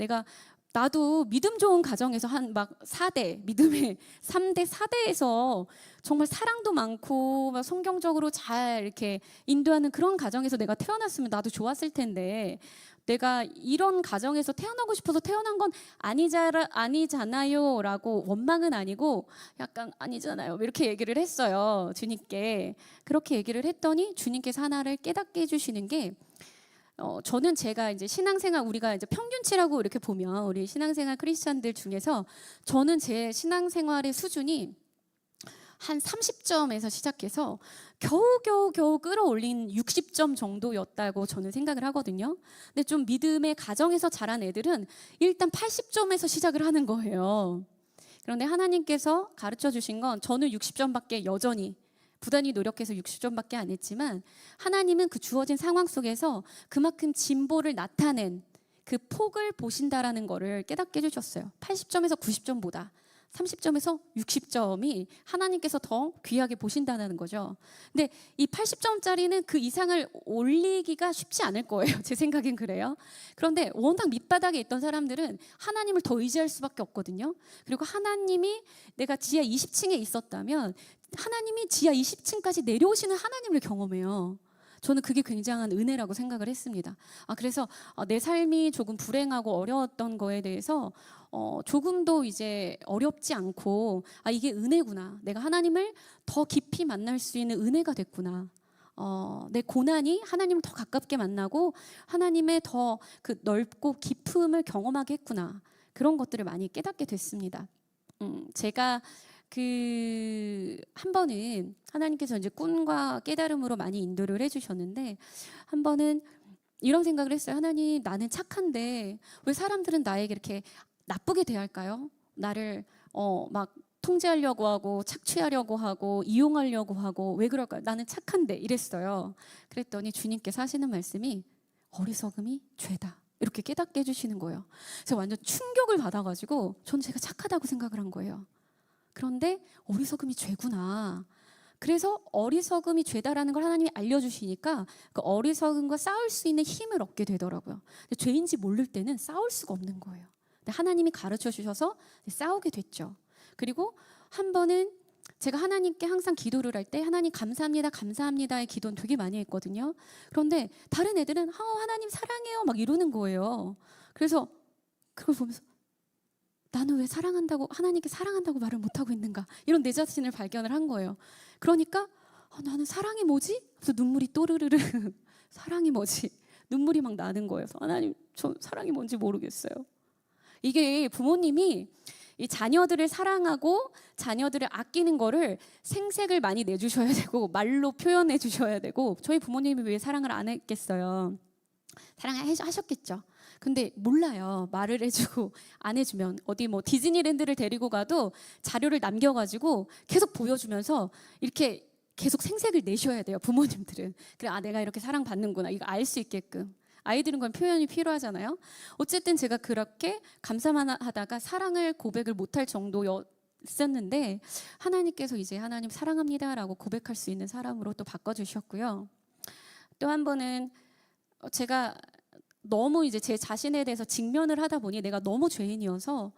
나도 믿음 좋은 가정에서 한 막 4대, 믿음의 3대, 4대에서 정말 사랑도 많고 막 성경적으로 잘 이렇게 인도하는 그런 가정에서 내가 태어났으면 나도 좋았을 텐데 내가 이런 가정에서 태어나고 싶어서 태어난 건 아니잖아요 라고 원망은 아니고 약간 아니잖아요 이렇게 얘기를 했어요. 주님께. 그렇게 얘기를 했더니 주님께서 하나를 깨닫게 해주시는 게 저는 제가 이제 신앙생활 우리가 이제 평균치라고 이렇게 보면 우리 신앙생활 크리스찬들 중에서 저는 제 신앙생활의 수준이 한 30점에서 시작해서 겨우 끌어올린 60점 정도였다고 저는 생각을 하거든요. 근데 좀 믿음의 가정에서 자란 애들은 일단 80점에서 시작을 하는 거예요. 그런데 하나님께서 가르쳐 주신 건 저는 60점밖에 여전히 부단히 노력해서 60점밖에 안 했지만 하나님은 그 주어진 상황 속에서 그만큼 진보를 나타낸 그 폭을 보신다라는 거를 깨닫게 해주셨어요. 80점에서 90점보다 30점에서 60점이 하나님께서 더 귀하게 보신다는 거죠. 근데 이 80점짜리는 그 이상을 올리기가 쉽지 않을 거예요. 제 생각엔 그래요. 그런데 워낙 밑바닥에 있던 사람들은 하나님을 더 의지할 수밖에 없거든요. 그리고 하나님이 내가 지하 20층에 있었다면 하나님이 지하 20층까지 내려오시는 하나님을 경험해요. 저는 그게 굉장한 은혜라고 생각을 했습니다. 그래서 내 삶이 조금 불행하고 어려웠던 거에 대해서 조금도 이제 어렵지 않고 이게 은혜구나. 내가 하나님을 더 깊이 만날 수 있는 은혜가 됐구나. 내 고난이 하나님을 더 가깝게 만나고 하나님의 더 그 넓고 깊음을 경험하게 했구나. 그런 것들을 많이 깨닫게 됐습니다. 제가 한 번은 하나님께서 이제 꿈과 깨달음으로 많이 인도를 해주셨는데 한 번은 이런 생각을 했어요. 하나님, 나는 착한데 왜 사람들은 나에게 이렇게 나쁘게 대할까요? 나를 막 통제하려고 하고 착취하려고 하고 이용하려고 하고 왜 그럴까요? 나는 착한데 이랬어요. 그랬더니 주님께서 하시는 말씀이 어리석음이 죄다. 이렇게 깨닫게 해주시는 거예요. 제가 완전 충격을 받아가지고 저는 제가 착하다고 생각을 한 거예요. 그런데 어리석음이 죄구나. 그래서 어리석음이 죄다라는 걸 하나님이 알려주시니까 그 어리석음과 싸울 수 있는 힘을 얻게 되더라고요. 근데 죄인지 모를 때는 싸울 수가 없는 거예요. 근데 하나님이 가르쳐 주셔서 싸우게 됐죠. 그리고 한 번은 제가 하나님께 항상 기도를 할 때 하나님 감사합니다 감사합니다의 기도는 되게 많이 했거든요. 그런데 다른 애들은 하나님 사랑해요 막 이러는 거예요. 그래서 그걸 보면서 나는 왜 하나님께 사랑한다고 말을 못하고 있는가 이런 내 자신을 발견을 한 거예요. 그러니까 나는 사랑이 뭐지? 그래서 눈물이 또르르르 사랑이 뭐지? 눈물이 막 나는 거예요. 하나님 저 사랑이 뭔지 모르겠어요. 이게 부모님이 이 자녀들을 사랑하고 자녀들을 아끼는 거를 생색을 많이 내주셔야 되고 말로 표현해 주셔야 되고 저희 부모님이 왜 사랑을 안 했겠어요? 사랑하셨겠죠. 근데 몰라요. 말을 해주고 안 해주면 어디 뭐 디즈니랜드를 데리고 가도 자료를 남겨가지고 계속 보여주면서 이렇게 계속 생색을 내셔야 돼요. 부모님들은. 그래 내가 이렇게 사랑받는구나 이거 알 수 있게끔. 아이들은 그런 표현이 필요하잖아요. 어쨌든 제가 그렇게 감사만 하다가 사랑을 고백을 못할 정도였었는데 하나님께서 이제 하나님 사랑합니다라고 고백할 수 있는 사람으로 또 바꿔주셨고요. 또 한 번은 제가 너무 이제 제 자신에 대해서 직면을 하다 보니 내가 너무 죄인이어서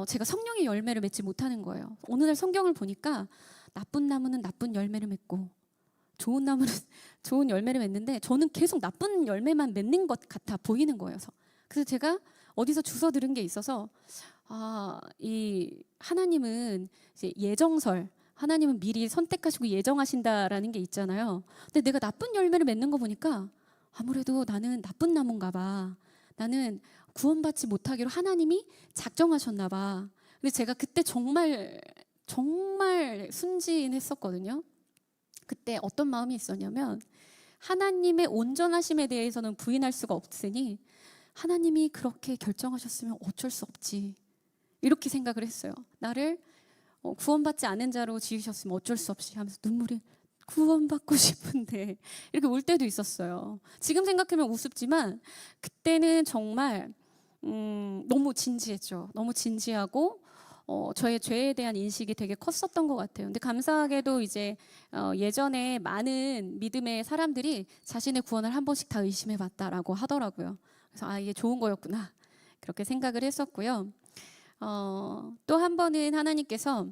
제가 성령의 열매를 맺지 못하는 거예요. 어느 날 성경을 보니까 나쁜 나무는 나쁜 열매를 맺고 좋은 나무는 좋은 열매를 맺는데 저는 계속 나쁜 열매만 맺는 것 같아 보이는 거예요. 그래서 제가 어디서 주워 들은 게 있어서 이 하나님은 이제 예정설, 하나님은 미리 선택하시고 예정하신다라는 게 있잖아요. 근데 내가 나쁜 열매를 맺는 거 보니까 아무래도 나는 나쁜 나무인가 봐. 나는 구원받지 못하기로 하나님이 작정하셨나 봐. 근데 제가 그때 정말 순진했었거든요. 그때 어떤 마음이 있었냐면 하나님의 온전하심에 대해서는 부인할 수가 없으니 하나님이 그렇게 결정하셨으면 어쩔 수 없지. 이렇게 생각을 했어요. 나를 구원받지 않은 자로 지으셨으면 어쩔 수 없이 하면서 눈물이 구원받고 싶은데 이렇게 울 때도 있었어요. 지금 생각하면 우습지만 그때는 정말 너무 진지했죠. 너무 진지하고 저의 죄에 대한 인식이 되게 컸었던 것 같아요. 근데 감사하게도 이제 예전에 많은 믿음의 사람들이 자신의 구원을 한 번씩 다 의심해봤다라고 하더라고요. 그래서 이게 좋은 거였구나 그렇게 생각을 했었고요. 또 한 번은 하나님께서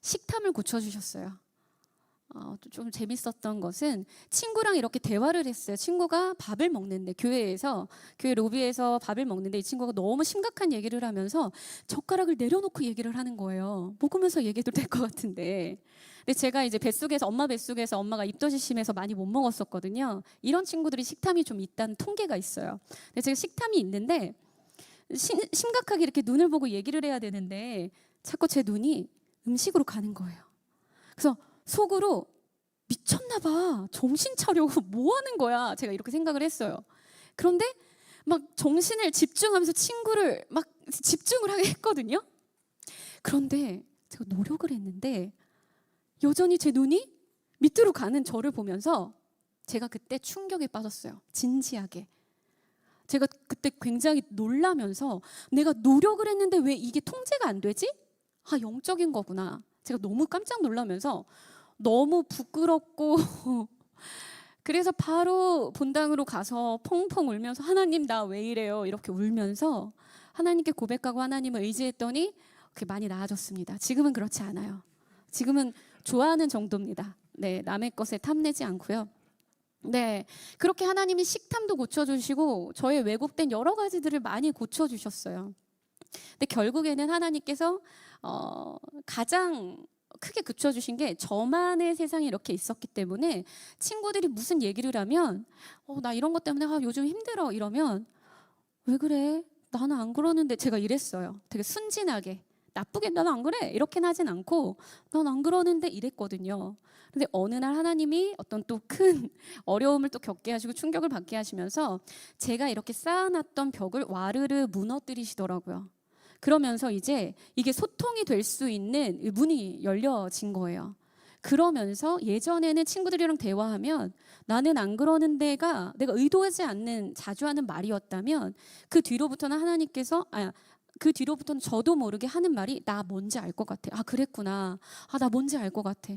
식탐을 고쳐주셨어요. 좀 재밌었던 것은 친구랑 이렇게 대화를 했어요. 친구가 밥을 먹는데 교회 로비에서 밥을 먹는데 이 친구가 너무 심각한 얘기를 하면서 젓가락을 내려놓고 얘기를 하는 거예요. 먹으면서 얘기해도 될 것 같은데. 근데 제가 이제 엄마 뱃속에서 엄마가 입덧이 심해서 많이 못 먹었었거든요. 이런 친구들이 식탐이 좀 있다는 통계가 있어요. 근데 제가 식탐이 있는데 심각하게 이렇게 눈을 보고 얘기를 해야 되는데 자꾸 제 눈이 음식으로 가는 거예요. 그래서 속으로 미쳤나 봐. 정신 차려고 뭐 하는 거야. 제가 이렇게 생각을 했어요. 그런데 막 정신을 집중하면서 친구를 막 집중을 하게 했거든요. 그런데 제가 노력을 했는데 여전히 제 눈이 밑으로 가는 저를 보면서 제가 그때 충격에 빠졌어요. 진지하게. 제가 그때 굉장히 놀라면서 내가 노력을 했는데 왜 이게 통제가 안 되지? 영적인 거구나. 제가 너무 깜짝 놀라면서 너무 부끄럽고 그래서 바로 본당으로 가서 펑펑 울면서 하나님 나 왜 이래요? 이렇게 울면서 하나님께 고백하고 하나님을 의지했더니 그게 많이 나아졌습니다. 지금은 그렇지 않아요. 지금은 좋아하는 정도입니다. 네, 남의 것에 탐내지 않고요. 네, 그렇게 하나님이 식탐도 고쳐주시고 저의 왜곡된 여러 가지들을 많이 고쳐주셨어요. 근데 결국에는 하나님께서 가장 크게 고쳐주신 게 저만의 세상이 이렇게 있었기 때문에 친구들이 무슨 얘기를 하면 나 이런 것 때문에 요즘 힘들어 이러면 왜 그래? 나는 안 그러는데 제가 이랬어요. 되게 순진하게 나쁘게 나는 안 그래 이렇게는 하진 않고 난 안 그러는데 이랬거든요. 근데 어느 날 하나님이 어떤 또 큰 어려움을 또 겪게 하시고 충격을 받게 하시면서 제가 이렇게 쌓아놨던 벽을 와르르 무너뜨리시더라고요. 그러면서 이제 이게 소통이 될 수 있는 문이 열려진 거예요. 그러면서 예전에는 친구들이랑 대화하면 나는 안 그러는 데가 내가 의도하지 않는 자주 하는 말이었다면 그 뒤로부터는 그 뒤로부터는 저도 모르게 하는 말이 나 뭔지 알 것 같아. 그랬구나. 나 뭔지 알 것 같아.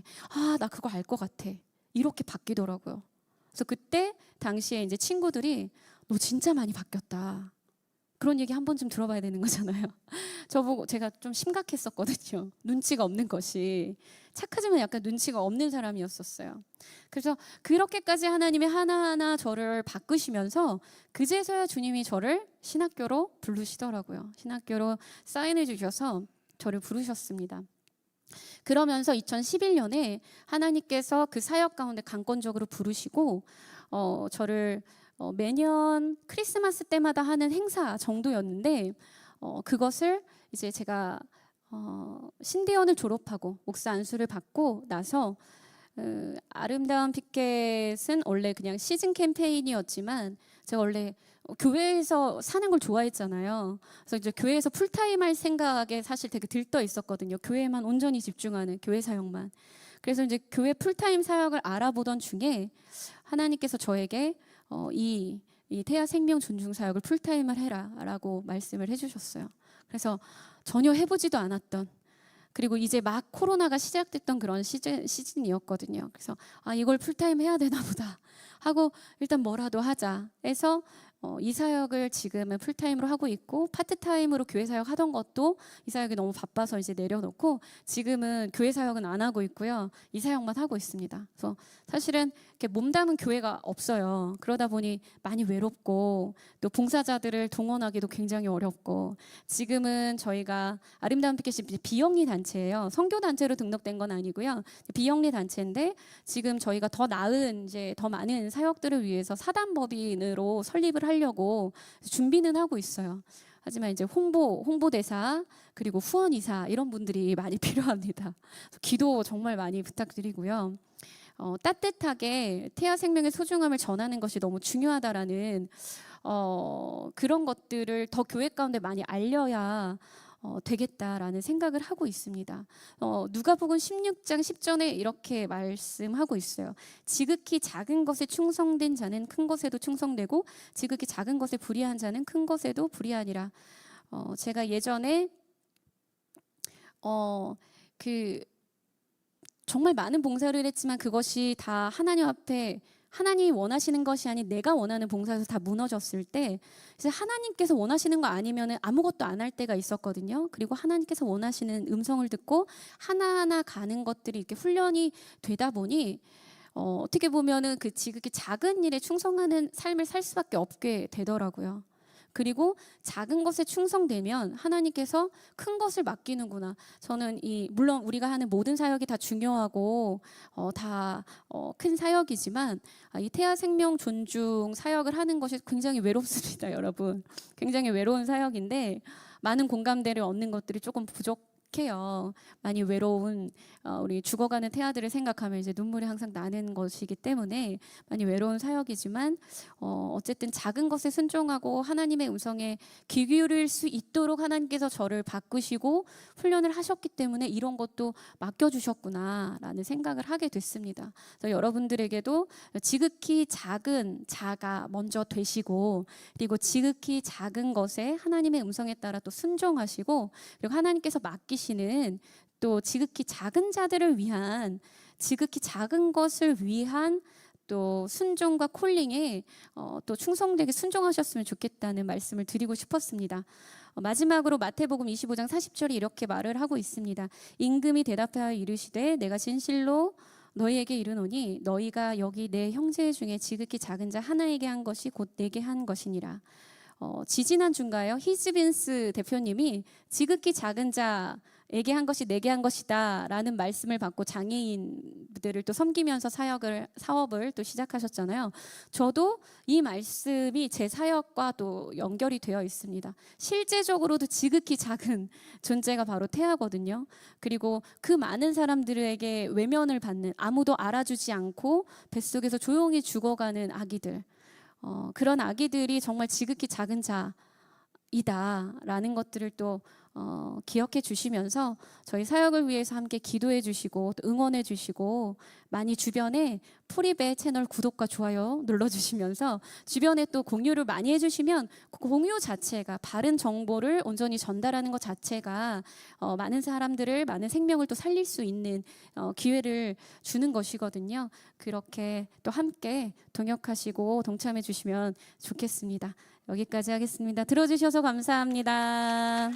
나 그거 알 것 같아. 이렇게 바뀌더라고요. 그래서 그때 당시에 이제 친구들이 너 진짜 많이 바뀌었다. 그런 얘기 한 번쯤 들어봐야 되는 거잖아요. 저보고 제가 좀 심각했었거든요. 눈치가 없는 것이. 착하지만 약간 눈치가 없는 사람이었었어요. 그래서 그렇게까지 하나님이 하나하나 저를 바꾸시면서 그제서야 주님이 저를 신학교로 부르시더라고요. 신학교로 사인해 주셔서 저를 부르셨습니다. 그러면서 2011년에 하나님께서 그 사역 가운데 강권적으로 부르시고 저를 매년 크리스마스 때마다 하는 행사 정도였는데 그것을 이제 제가 신대원을 졸업하고 목사 안수를 받고 나서 아름다운 피켓은 원래 그냥 시즌 캠페인이었지만 제가 원래 교회에서 사는 걸 좋아했잖아요. 그래서 이제 교회에서 풀타임 할 생각에 사실 되게 들떠 있었거든요. 교회만 온전히 집중하는 교회 사역만. 그래서 이제 교회 풀타임 사역을 알아보던 중에 하나님께서 저에게 이 이 태아 생명 존중 사역을 풀타임을 해라라고 말씀을 해주셨어요. 그래서 전혀 해보지도 않았던, 그리고 이제 막 코로나가 시작됐던 그런 시즌이었거든요. 그래서 이걸 풀타임 해야 되나 보다 하고 일단 뭐라도 하자 해서 이 사역을 지금은 풀타임으로 하고 있고, 파트타임으로 교회 사역 하던 것도 이 사역이 너무 바빠서 이제 내려놓고 지금은 교회 사역은 안 하고 있고요. 이 사역만 하고 있습니다. 그래서 사실은 이렇게 몸담은 교회가 없어요. 그러다 보니 많이 외롭고 또 봉사자들을 동원하기도 굉장히 어렵고, 지금은 저희가 아름다운 피켓이 비영리 단체예요. 선교 단체로 등록된 건 아니고요. 비영리 단체인데 지금 저희가 더 나은 이제 더 많은 사역들을 위해서 사단법인으로 설립을 하려고 준비는 하고 있어요. 하지만 이제 홍보대사 그리고 후원이사 이런 분들이 많이 필요합니다. 기도 정말 많이 부탁드리고요. 따뜻하게 태아 생명의 소중함을 전하는 것이 너무 중요하다라는 그런 것들을 더 교회 가운데 많이 알려야 되겠다라는 생각을 하고 있습니다. 누가복음 16장 10절에 이렇게 말씀하고 있어요. 지극히 작은 것에 충성된 자는 큰 것에도 충성되고 지극히 작은 것에 불의한 자는 큰 것에도 불의하니라. 제가 예전에 정말 많은 봉사를 했지만 그것이 다 하나님 앞에 하나님이 원하시는 것이 아닌 내가 원하는 봉사에서 다 무너졌을 때, 이제 하나님께서 원하시는 거 아니면 아무것도 안 할 때가 있었거든요. 그리고 하나님께서 원하시는 음성을 듣고 하나하나 가는 것들이 이렇게 훈련이 되다 보니 어떻게 보면은 그 지극히 작은 일에 충성하는 삶을 살 수밖에 없게 되더라고요. 그리고 작은 것에 충성되면 하나님께서 큰 것을 맡기는구나. 저는 물론 우리가 하는 모든 사역이 다 중요하고 다 큰 사역이지만 이 태아 생명 존중 사역을 하는 것이 굉장히 외롭습니다, 여러분. 굉장히 외로운 사역인데 많은 공감대를 얻는 것들이 조금 부족해요. 많이 외로운 우리 죽어가는 태아들을 생각하면 이제 눈물이 항상 나는 것이기 때문에 많이 외로운 사역이지만 어쨌든 작은 것에 순종하고 하나님의 음성에 귀 기울일 수 있도록 하나님께서 저를 바꾸시고 훈련을 하셨기 때문에 이런 것도 맡겨주셨구나라는 생각을 하게 됐습니다. 그래서 여러분들에게도 지극히 작은 자가 먼저 되시고, 그리고 지극히 작은 것에 하나님의 음성에 따라 또 순종하시고, 그리고 하나님께서 맡기시는 또 지극히 작은 자들을 위한, 지극히 작은 것을 위한 또 순종과 콜링에 또 충성되게 순종하셨으면 좋겠다는 말씀을 드리고 싶었습니다. 마지막으로 마태복음 25장 40절이 이렇게 말을 하고 있습니다. 임금이 대답하여 이르시되 내가 진실로 너희에게 이르노니 너희가 여기 내 형제 중에 지극히 작은 자 하나에게 한 것이 곧 내게 한 것이니라. 지지난주인가요? 히즈빈스 대표님이 지극히 작은 자에게 한 것이 내게 한 것이다 라는 말씀을 받고 장애인들을 또 섬기면서 사업을 또 시작하셨잖아요. 저도 이 말씀이 제 사역과 또 연결이 되어 있습니다. 실제적으로도 지극히 작은 존재가 바로 태아거든요. 그리고 그 많은 사람들에게 외면을 받는, 아무도 알아주지 않고 뱃속에서 조용히 죽어가는 아기들, 그런 아기들이 정말 지극히 작은 자이다라는 것들을 또 기억해 주시면서 저희 사역을 위해서 함께 기도해 주시고 또 응원해 주시고, 많이 주변에 프리베 채널 구독과 좋아요 눌러주시면서 주변에 또 공유를 많이 해주시면 그 공유 자체가, 바른 정보를 온전히 전달하는 것 자체가 많은 사람들을, 많은 생명을 또 살릴 수 있는 기회를 주는 것이거든요. 그렇게 또 함께 동역하시고 동참해 주시면 좋겠습니다. 여기까지 하겠습니다. 들어주셔서 감사합니다.